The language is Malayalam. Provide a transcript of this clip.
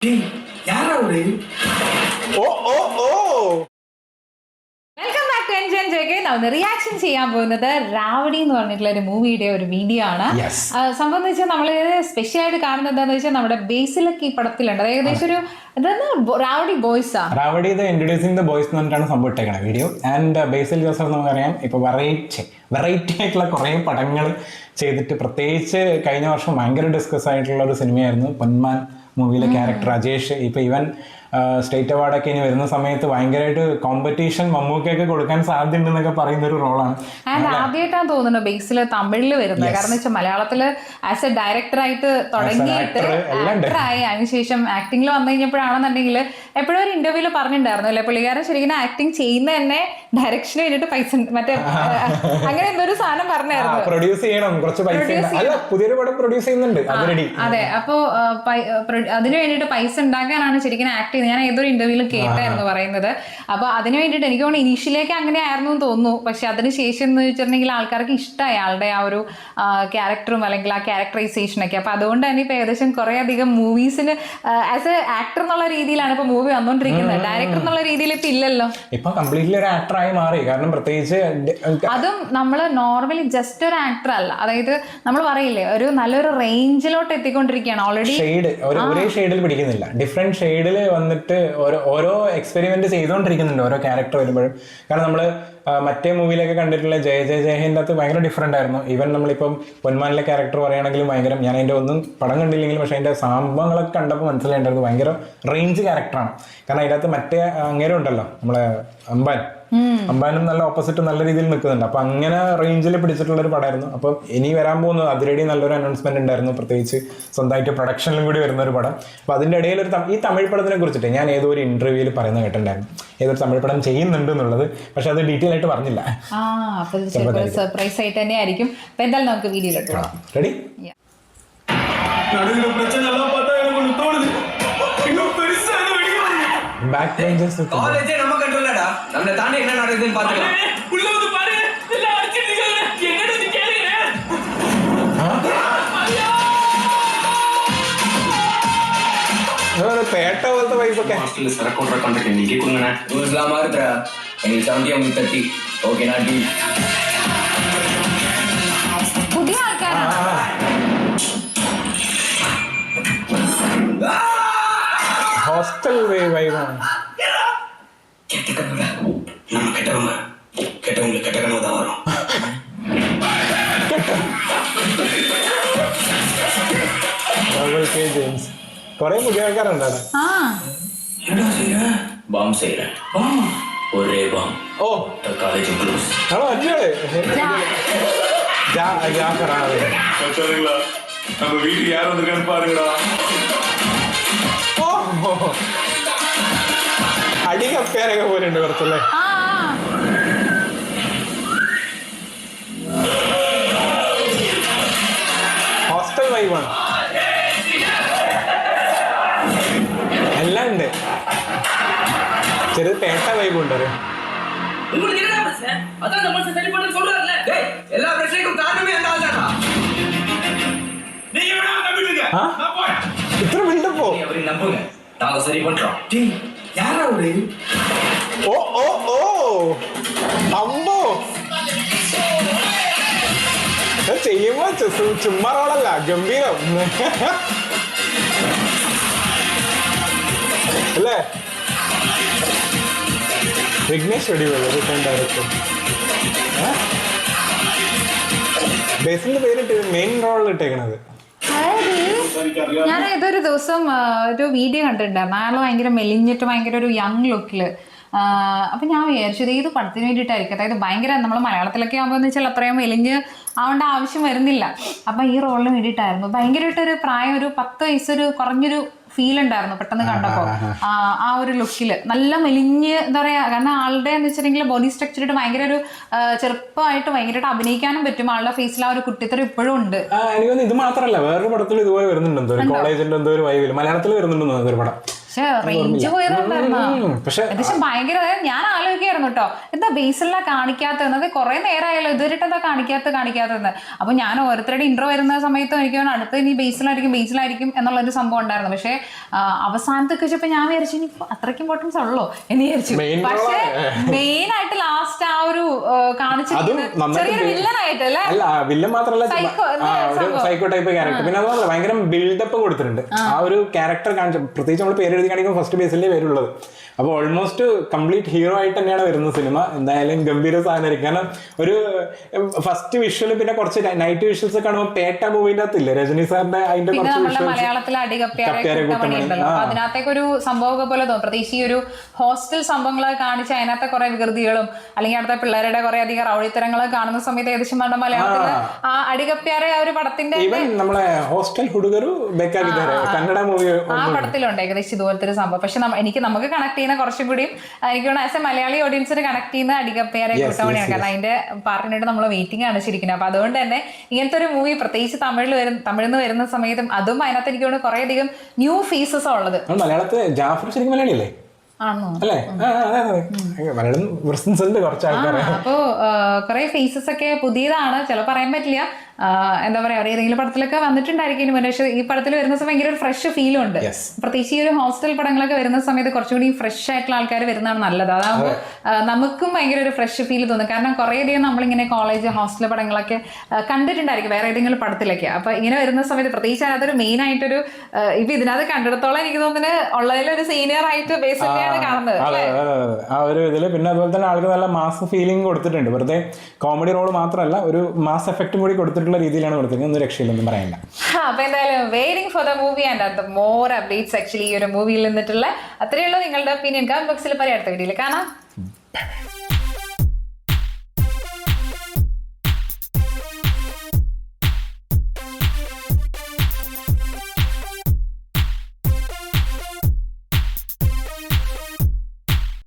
Welcome back to enjoy JK. നമ്മൾ റിയാക്ഷൻ ചെയ്യാൻ പോകുന്നത് റാവഡി എന്ന് പറഞ്ഞിട്ടുള്ള ഒരു മൂവിയുടെ ഒരു വീഡിയോ ആണ്. സംഭവം എന്ന് വെച്ചാൽ നമ്മൾ സ്പെഷ്യൽ ആയിട്ട് കാണുന്നത് എന്താണെന്ന് വെച്ചാൽ നമ്മുടെ ബേസിലൊക്കെ ഈ പടത്തിലുണ്ട്. ഏകദേശം ഒരു റാവഡി ബോയ്സ് ആണ്. റാവഡി ഇൻട്രൊഡ്യൂസിംഗ് ദ ബോയ്സ് എന്ന് പറഞ്ഞിട്ടാണ് സംഭവം ഇട്ടേക്കണത് വീഡിയോ. ആൻഡ് ബേസിൽ ജോസഫ് നമുക്കറിയാം ഇപ്പൊ വെറൈറ്റി ആയിട്ടുള്ള കുറേ പടങ്ങൾ ചെയ്തിട്ട്, പ്രത്യേകിച്ച് കഴിഞ്ഞ വർഷം ഭയങ്കര ഡിസ്കസ് ആയിട്ടുള്ള ഒരു സിനിമയായിരുന്നു പൊന്മാൻ മൂവിയിലെ ക്യാരക്ടർ അജേഷ്. ഇപ്പൊ ഇവൻ സ്റ്റേറ്റ് അവാർഡൊക്കെ ഇനി വരുന്ന സമയത്ത് ഭയങ്കരമായിട്ട് കോമ്പറ്റീഷൻ മമ്മൂക്കൊക്കെ കൊടുക്കാൻ സാധ്യതയുണ്ടെന്നൊക്കെ പറയുന്ന ഒരു റോളാണ്. ആൻഡ് ആദ്യമായിട്ടാണ് തോന്നുന്നത് ബേസിൽ തമിഴിൽ വരുന്നത്. കാരണം വെച്ചാൽ മലയാളത്തില് ആസ് എ ഡയറക്ടറായിട്ട് തുടങ്ങിയിട്ട് ആക്ടറായി, അതിനുശേഷം ആക്ടിങ്ങിൽ വന്നു കഴിഞ്ഞപ്പോഴാണെന്നുണ്ടെങ്കിൽ എപ്പോഴും ഒരു ഇന്റർവ്യൂല് പറഞ്ഞിട്ടുണ്ടായിരുന്നു അല്ലെ, പുള്ളിക്കാരൻ ശരിക്കും ആക്ടിങ് ചെയ്യുന്ന തന്നെ ഡയറക്ഷന് വേണ്ടിട്ട് പൈസ മറ്റേ അങ്ങനെ എന്തൊരു സാധനം പറഞ്ഞായിരുന്നു. പ്രൊഡ്യൂസ് ചെയ്യണം, കുറച്ച് പൈസ, പുതിയൊരു പടം പ്രൊഡ്യൂസ് ചെയ്യുന്നുണ്ട്. അതെ, അപ്പോ അതിന് വേണ്ടിട്ട് പൈസ ഉണ്ടാക്കാനാണ് ശരിക്കും ആക്ട്. ഞാൻ ഏതൊരു ഇന്റർവ്യൂവിലും കേട്ടായിരുന്നു പറയുന്നത്. അപ്പൊ അതിന് വേണ്ടിയിട്ട് എനിക്ക് തോന്നുന്നു ഇനീഷ്യലേക്ക് അങ്ങനെ ആയിരുന്നു എന്ന് തോന്നുന്നു. പക്ഷെ അതിനുശേഷം എന്ന് വെച്ചിട്ടുണ്ടെങ്കിൽ ആൾക്കാർക്ക് ഇഷ്ടമായി ആളുടെ ആ ഒരു ക്യാരക്ടറും അല്ലെങ്കിൽ ആ ക്യാരക്ടറൈസേഷൻ ഒക്കെ. അപ്പൊ അതുകൊണ്ട് തന്നെ ഇപ്പൊ ഏകദേശം കുറെ അധികം മൂവീസിന് ആസ് എ ആക്ടർ എന്നുള്ള രീതിയിലാണ് ഇപ്പൊ മൂവി വന്നോണ്ടിരിക്കുന്നത്. ഡയറക്ടർ എന്നുള്ള രീതിയിൽ ഇപ്പൊ ഇല്ലല്ലോ, ഇപ്പൊ കംപ്ലീറ്റ്ലി ഒരു ആക്ടറായി മാറി. കാരണം പ്രത്യേകിച്ച് അതും നമ്മള് നോർമലി ജസ്റ്റ് ഒരു ആക്ടർ അല്ല, അതായത് നമ്മൾ പറയില്ലേ ഒരു നല്ലൊരു റേഞ്ചിലോട്ട് എത്തിക്കൊണ്ടിരിക്കുകയാണ്. ഓൾറെഡി ഒരേ ഷെയ്ഡിൽ പിടിക്കുന്നില്ല, ഡിഫറെന്റ് ഷെയ്ഡിൽ വന്നിട്ട് ഓരോ എക്സ്പെരിമെന്റ് ചെയ്തുകൊണ്ടിരിക്കുന്നുണ്ട് ഓരോ ക്യാരക്ടർ വരുമ്പോഴും. കാരണം നമ്മള് മറ്റേ മൂവിയിലൊക്കെ കണ്ടിട്ടുള്ള ജയഹിന്റെ അകത്ത് ഭയങ്കര ഡിഫറെന്റ് ആയിരുന്നു. ഈവൻ നമ്മളിപ്പം പൊന്മാനിലെ ക്യാരക്ടർ പറയുകയാണെങ്കിലും ഭയങ്കര, ഞാൻ അതിന്റെ ഒന്നും പടം കണ്ടില്ലെങ്കിലും പക്ഷെ അതിന്റെ സംഭവങ്ങളൊക്കെ കണ്ടപ്പോൾ മനസ്സിലായിട്ടുണ്ടായിരുന്നു ഭയങ്കര റേഞ്ച് ക്യാരക്ടറാണ്. കാരണം അതിനകത്ത് മറ്റേ അങ്ങേരം ഉണ്ടല്ലോ നമ്മളെ അമ്പാനും നല്ല ഓപ്പോസിറ്റ് നല്ല രീതിയിൽ നിൽക്കുന്നുണ്ട്. അപ്പൊ അങ്ങനെ റേഞ്ചിൽ പിടിച്ചിട്ടുള്ള ഒരു പടമായിരുന്നു. അപ്പം ഇനി വരാൻ പോകുന്നത് അതിരടി നല്ലൊരു അനൗൺസ്മെന്റ് ഉണ്ടായിരുന്നു, പ്രത്യേകിച്ച് സ്വന്തമായിട്ട് പ്രൊഡക്ഷനിലും കൂടി വരുന്ന ഒരു പടം. അപ്പൊ അതിന്റെ ഇടയിൽ ഈ തമിഴ് പടത്തിനെ കുറിച്ചിട്ട് ഞാൻ ഏതോ ഒരു ഇന്റർവ്യൂവിൽ പറയുന്നത് കേട്ടിട്ടുണ്ടായിരുന്നു, ഏതൊരു തമിഴ് പടം ചെയ്യുന്നുണ്ട് എന്നുള്ളത്. പക്ഷെ അത് ഡീറ്റെയിൽ ആയിട്ട് പറഞ്ഞില്ല. സർപ്രൈസ് ആയിട്ട് തന്നെ ആയിരിക്കും. അപ്പൊ എന്തായാലും നമുക്ക് വീഡിയോയിലോട്ട് പോകാം. റെഡി? பேக் பெஞ்சர்ஸ் காலேஜே நம்ம கண்ட்ரோல்லடா. நம்மள தாண்டி என்ன நடக்குதுன்னு பாத்துக்கலாம். உள்ள வந்து பாரு, எல்லாம் அடிச்சிட்டு இருக்காங்க. என்னடா இது கேளுங்க. ஒரு பேட்ட போலത്തെ വൈബൊക്കെ. ஹாஸ்டல்ல சரக்கு ஓடுற கான்ட்ராக்ட் நீங்க கொடுங்கண்ணா. ரூல்ஸ்லாம் மாறுதுடா. எங்களுக்கு 70 அமௌண்ட் 30. ஓகே நாட்டி. പുതിയ ആൾക്കാരാണ്. ஹாஸ்டல் வைவாണ്. கெட்ட கனவுல நம்ம கெட்டவங்க கெட்ட கனவு தான் வரும். ജെയിംസ് കുറെ പുതിയ ആൾക്കാരുണ്ട് അവിടെ. என்ன செய்யற? பாம் செய்யறேன். ஒரே பாம். ഓ காலேஜ் க்ளோஸ். ഹലോ അച്ഛാളെ ജാഫറാണ്. சரிங்களா, நம்ம வீட்டுக்கு யார் வந்திருக்கான்னு பாருங்கடா. അടികപ്പേരൊക്കെ പോലുണ്ട് കുറച്ചല്ലേ. ഹോസ്റ്റൽ വൈബാണ്, എല്ലാം ഉണ്ട്. ചെറിയ പേട്ട വൈബ് ഉണ്ട്. உங்களுக்கு என்ன பிரச்சனை? அதான் நம்ம சரி பண்ண சொல்றாருல. டேய், எல்லா பிரச்சனைக்கும் காரணமே அந்த ஆள்தானா? நீங்க வேணா நம்பிடுங்க. நான் போறேன். ഇത്ര മിണ്ടപ്പോ அவரை நம்புங்க, நாங்க சரி பண்றோம். டேய் யாரா அவரு? ഓ ഓ ഓ അമ്പോ ചെയ്യുമ്പോ ചുമ്മാ റോളല്ല, ഗംഭീരം അല്ലേ. വിഘ്നേഷ് അടിപൊളി ഡയറക്ടർ. ബേസിന്റെ പേരിട്ട് മെയിൻ റോളിൽ ഇട്ടേക്കണത്. ഞാൻ ഏതൊരു ദിവസം ഒരു വീഡിയോ കണ്ടിട്ടുണ്ടായിരുന്നു. അയാൾ ഭയങ്കര മെലിഞ്ഞിട്ട് ഭയങ്കര ഒരു യങ് ലുക്കില്. അപ്പൊ ഞാൻ വിചാരിച്ചത് ഏത് പടത്തിന് വേണ്ടിയിട്ടായിരിക്കും. അതായത് ഭയങ്കര നമ്മൾ മലയാളത്തിലൊക്കെ ആകുമ്പോൾ എന്ന് വെച്ചാൽ അത്രയും മെലിഞ്ഞ് ആവേണ്ട ആവശ്യം വരുന്നില്ല. അപ്പൊ ഈ റോളിന് വേണ്ടിയിട്ടായിരുന്നു. ഭയങ്കരമായിട്ടൊരു പ്രായം, ഒരു 10 വയസ്സൊരു കുറഞ്ഞൊരു ഫീൽ ഉണ്ടായിരുന്നു പെട്ടെന്ന് കണ്ടപ്പോൾ. ആ ഒരു ലുക്കില് നല്ല മെലിഞ്ഞ് എന്താ പറയാ, കാരണം ആളുടെ എന്ന് വെച്ചിട്ടുണ്ടെങ്കിൽ ബോഡി സ്ട്രക്ചറിട്ട് ഭയങ്കര ഒരു ചെറുപ്പമായിട്ട് ഭയങ്കരമായിട്ട് അഭിനയിക്കാനും പറ്റും. ആളുടെ ഫേസിൽ ആ ഒരു കുട്ടിത്തരം ഇപ്പോഴും ഉണ്ട്. എനിക്കൊന്ന് ഇത് മാത്രമല്ല, വേറൊരു പടത്തിൽ ഇതുപോലെ വരുന്നുണ്ട്. എന്തോ ഒരു കോളേജിന്റെ എന്തോ ഒരു വൈബിൽ മലയാളത്തിൽ വരുന്നുണ്ടെന്ന് ഒരു പടം. പക്ഷെ റേഞ്ച് പോയതുണ്ടായിരുന്നു. പക്ഷെ ഏകദേശം ഭയങ്കര, ഞാൻ ആലോചിക്കായിരുന്നു കേട്ടോ, എന്താ ബേസിലാ കാണിക്കാത്തത്, കുറെ നേരമായല്ലോ ഇതുവരെയിട്ട് എന്താ കാണിക്കാത്തതെന്ന്. അപ്പൊ ഞാൻ ഓരോരുത്തരുടെ ഇൻട്രോ വരുന്ന സമയത്തും എനിക്ക് അടുത്ത് ഇനി ബേസിലായിരിക്കും എന്നുള്ളൊരു സംഭവം ഉണ്ടായിരുന്നു. പക്ഷെ അവസാനത്തൊക്കെ വെച്ചപ്പോ ഞാൻ വിചാരിച്ചു ഇനി അത്രയ്ക്ക് ഇമ്പോർട്ടൻസ് ഉള്ളോ എന്ന് വിചാരിച്ചു. പക്ഷെ മെയിൻ ആയിട്ട് ലാസ്റ്റ് ആ ഒരു കാണിച്ചിരിക്കുന്നത് ചെറിയൊരു വില്ലനായിട്ട് അല്ലേ, അല്ല വില്ലൻ മാത്രമല്ല സൈക്കോ ടൈപ്പ് ക്യാരക്ടർ. പിന്നെ അതുപോലെ ഭയങ്കര ബിൽഡപ്പ് കൊടുത്തിട്ടുണ്ട് ആ ഒരു ക്യാരക്ടർ കാണിച്ച. പ്രത്യേകിച്ച് നമ്മൾ പേര് എഴുതി കാണിക്കുമ്പോൾ ഫസ്റ്റ് ബേസിലേ വരുള്ളത്. അപ്പോൾ ഓൾമോസ്റ്റ് കംപ്ലീറ്റ് ഹീറോ ആയിട്ട് തന്നെയാണ് വരുന്നത് സിനിമ. എന്തായാലും ഗംഭീര സാധനമായിരിക്കും. കാരണം ഒരു ഫസ്റ്റ് വിഷ്വൽ പിന്നെ കുറച്ച് നൈറ്റ് വിഷ്വൽസ് ഒക്കെ കാണുമ്പോൾ പേട്ട മൂവിന്റെ അകത്തില്ലേ രജനി സാറിന്റെ അതിന്റെ കുറച്ച് മലയാളത്തിലെ അതിനകത്തേക്ക് ഒരു സംഭവമൊക്കെ പോലെ തോന്നും. പ്രത്യേകിച്ച് ഈ ഒരു ഹോസ്റ്റൽ സംഭവങ്ങളൊക്കെ കാണിച്ച് അതിനകത്തെ കുറെ വികൃതികളും അല്ലെങ്കിൽ അടുത്ത പിള്ളേരുടെ കുറെ അധികം റൗഡിത്തരങ്ങളൊക്കെ കാണുന്ന സമയത്ത് ഏകദേശം നമ്മുടെ മലയാളത്തില് ആ അടികപ്പ്യാരെ ആ ഒരു പടത്തിന്റെ നമ്മളെ ഹോസ്റ്റൽ ഹുഡുഗരു കന്നഡ മൂവി ആ പടത്തിലുണ്ട് ഏകദേശം ഇതുപോലത്തെ ഒരു സംഭവം. പക്ഷെ നമുക്ക് കണക്ട് ചെയ്യുന്ന കുറച്ചും കൂടിയും എനിക്ക് ആസ് എ മലയാളി ഓഡിയൻസിന് കണക്ട് ചെയ്യുന്ന അടികപ്പേരെ കൂട്ടമണിയാണ്. കാരണം അതിന്റെ പാർട്ടിനായിട്ട് നമ്മൾ വെയിറ്റിംഗ് ആണ് ശരിക്കും. അപ്പൊ അതുകൊണ്ട് തന്നെ ഇങ്ങനത്തെ ഒരു മൂവി പ്രത്യേകിച്ച് തമിഴിൽ നിന്ന് വരുന്ന സമയത്തും അതും അതിനകത്ത് എനിക്ക് തോന്നുന്നു കുറെ അധികം ന്യൂ ഫേസസ് ഉള്ളത്. മലയാളത്തിൽ ജാഫർ ശരിക്കും മലയാളിയല്ലേ? അല്ലേ? മലയാളം പ്രസൻസ് ഉണ്ട് കുറച്ച് ആൾക്കാർ. അപ്പോ കുറെ ഫേസസ് ഒക്കെ പുതിയതാണ്, ചില പറയാൻ പറ്റില്ല. എന്താ പറയാ, ഏതെങ്കിലും പടത്തിലൊക്കെ വന്നിട്ടുണ്ടായിരിക്കും. പക്ഷേ ഈ പടത്തിൽ വരുന്ന സമയം ഭയങ്കര ഒരു ഫ്രഷ് ഫീലും ഉണ്ട്. പ്രത്യേകിച്ച് ഈ ഒരു ഹോസ്റ്റൽ പടങ്ങളൊക്കെ വരുന്ന സമയത്ത് കുറച്ചുകൂടി ഫ്രഷ് ആയിട്ടുള്ള ആൾക്കാർ വരുന്നതാണ് നല്ലത്. അതാകുമ്പോൾ നമുക്കും ഭയങ്കര ഒരു ഫ്രഷ് ഫീൽ തോന്നും. കാരണം കുറേ അധികം നമ്മളിങ്ങനെ കോളേജ് ഹോസ്റ്റൽ പടങ്ങളൊക്കെ കണ്ടിട്ടുണ്ടായിരിക്കും വേറെ ഏതെങ്കിലും പടത്തിലൊക്കെ. അപ്പൊ ഇങ്ങനെ വരുന്ന സമയത്ത് പ്രത്യേകിച്ച് അതിനകത്തൊരു മെയിൻ ആയിട്ടൊരു ഇപ്പൊ ഇതിനകത്ത് കണ്ടിടത്തോളം എനിക്ക് തോന്നുന്നത് ഉള്ളതിലൊരു സീനിയർ ആയിട്ട് ബേസിലാണ് കാണുന്നത് ആ ഒരു ഇതില്. പിന്നെ അതുപോലെ തന്നെ ആൾക്ക് നല്ല മാസ് ഫീലിംഗ് കൊടുത്തിട്ടുണ്ട്. വെറുതെ കോമഡി റോൾ മാത്രമല്ല ഒരു മാസ് എഫക്റ്റും കൂടി കൊടുത്തിട്ടുള്ള രീതിയിലാണ് കൊടുത്തിരിക്കുന്നത്. ഒന്നും രക്ഷയില്ലെന്നും പറയാനില്ല. അപ്പൊ എന്തായാലും waiting for the movie and more updates actually ഈ ഒരു മൂവിയിൽ നിന്നിട്ടുള്ള അത്രയുള്ളൂ. നിങ്ങളുടെ ഒപ്പീനിയൻ കമന്റ് ബോക്സിൽ പറയാം. അടുത്ത വീഡിയോയിൽ കാണാം.